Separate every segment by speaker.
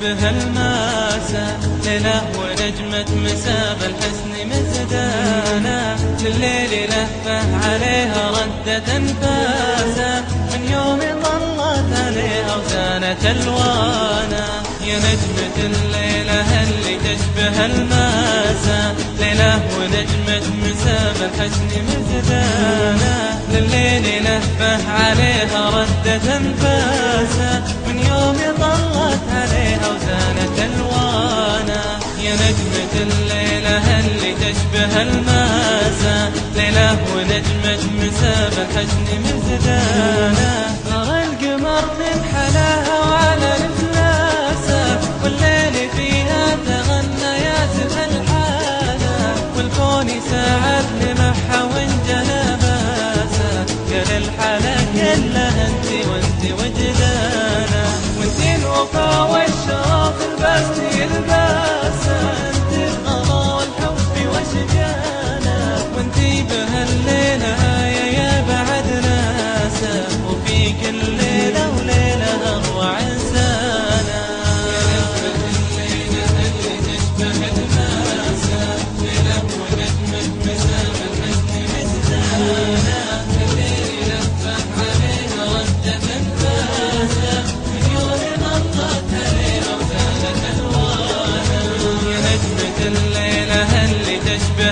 Speaker 1: تشبه الماسة، ليلة ونجمة مساب الحسن مزدانة، لليل لهفة عليها ردت أنفاسه، من يوم طلت عليها وزانت ألوانه. يا نجمة الليلة اللي تشبه الماسة، ليلة ونجمة مساب الحسن مزدانة، لليل لهفة عليها ردت أنفاسه، من يوم طلت عليها وزانت ألوانه. يا نجمة الليلة اللي تشبه الماسة، ليلة ونجمة مساب الحسن مزدانة، ترى القمر من حلاها وعلى الفلاسة، والليل فيها تغنى ياسف الحالة، والكون ساعد لمحها وانجلى باسة، قال الحالة كلها انت وانت وجدانة، وانت الوفا والشرف الباس يلباسه، انت الغلا والحب وشجانة، وانت بهالليلة يا بعد ناسه، وفي كل ليلة وليلة اروع انسانة.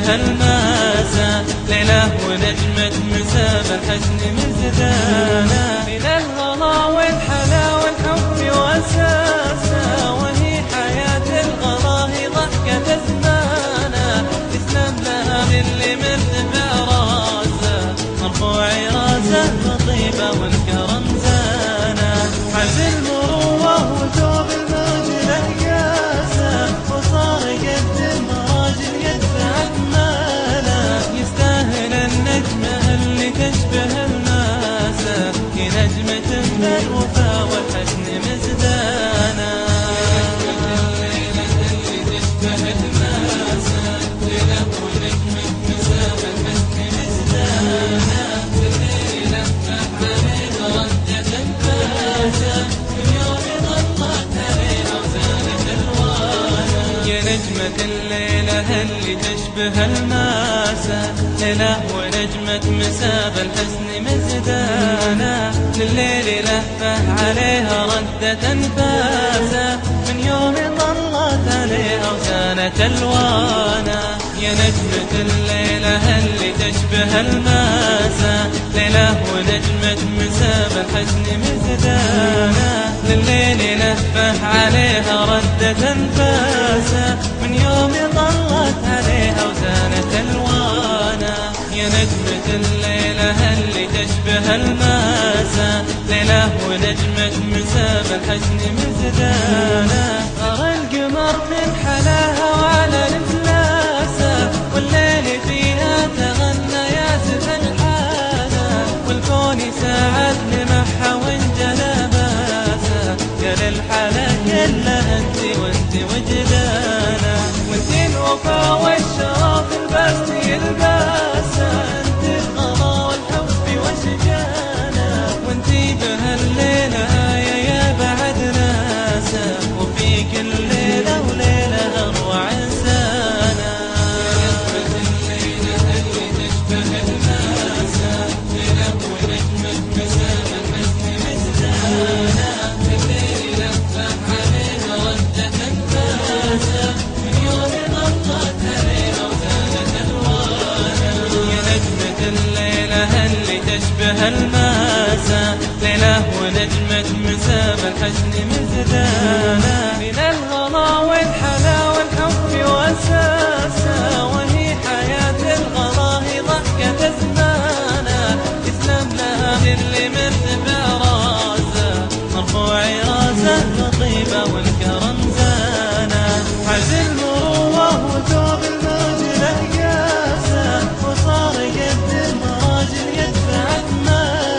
Speaker 1: الماسة، ليلة ونجمة مساب الحسن مزدانة، من الغلا والحلا والحب وأساسه، وهي حياة الغلا هي ضحكة زمانه، تسلم لها اللي مرتفع راسه، مرفوع راسه بالطيبة والكرم زانه، حز المروة وثوب المجد قاسه، وصار يقدم راجل يدفع تشبه الماسة، في نجمة من الوفا والحسن مزدانة. الليلة اللي تشبه الماسة، ليلة ونجمة مساب الحسن مزدانة، الليل لفت عليها ردت أنفاسه، من يوم ضلت عليها وزانت ألوانه. يا نجمة الليلة اللي تشبه الماسة، ليلة ونجمة مساب الحسن مزدانة، لليل لهفة عليها ردت أنفاسه، من يوم طلت عليها وزانت ألوانه. يا نجمة الليلة اللي تشبه الماسة، ليلة ونجمة مساب الحسن مزدانة، لليل لهفة عليها ردت أنفاسه، من يوم طلت عليها وزانت ألوانه. يا نجمة الليلة اللي تشبه الماسة، ليلة ونجمة مساب الحسن مزدانة، ترى القمر من حلاها وعلى الفلاسة، والليل فيها تغنى ياسف الحالة، والكون ساعد لمحها وانجلى باسة، قال الحالة كلها انت وانت وجدانة، وانت الوفا والشرف الباس يلباسه، انت الغلا والحب وشجانة، وانت بهالليلة يا بعد ناسه، وفي كل ليلة وليلة اروع انسانة. الليلة اللي تشبه الماسة، ليلة ونجمة مساب الحسن مزدانة، الليل لفت عليها ردت أنفاسه، من يوم ضلت عليها وزانت ألوانه. يا نجمة الليلة اللي تشبه الماسة، ليلة ونجمة مساب الحسن مزدانة، من الغلا والحلا والحب وأساسه، وهي حياة الغلا هي ضحكة زمانه، تسلم لها اللي مرتفع راسه، مرفوع راسه بالطيبة والكرم زانه، حز المروة وثوب المجد قاسه، وصار يقدم راجل يدفع ثمانه.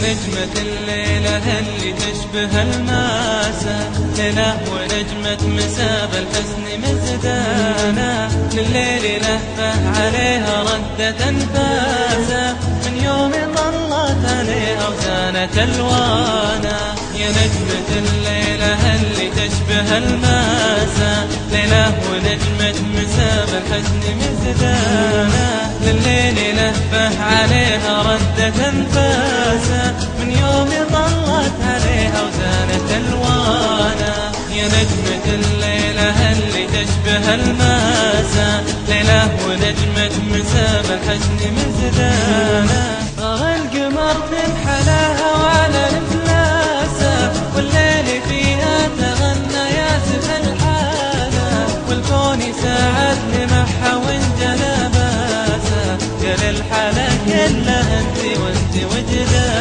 Speaker 1: نجمة الليلة اللي تشبه الماسة، ليلة ونجمة مساب الحسن مزدانة، لليل لهفة عليها ردت أنفاسه، من يوم ظلت عليها وزانت ألوانا. يا نجمة الليلة اللي تشبه الماسة، ليلة ونجمة مساب الحسن مزدانة، لليل لهفة عليها ردت أنفاسه، من يوم طلت عليها وزانت ألوانا. يا نجمة الليلة اللي تشبه الماسة، ليلة ونجمة مساب الحسن مزدانة، غار القمر تنحلاها وعلى الفلاسة، والليل فيها تغنى ياسف الحالة، والكون يساعد لمحها وانجلى باسة، قال الحالة كلها انت وانت وجدانة.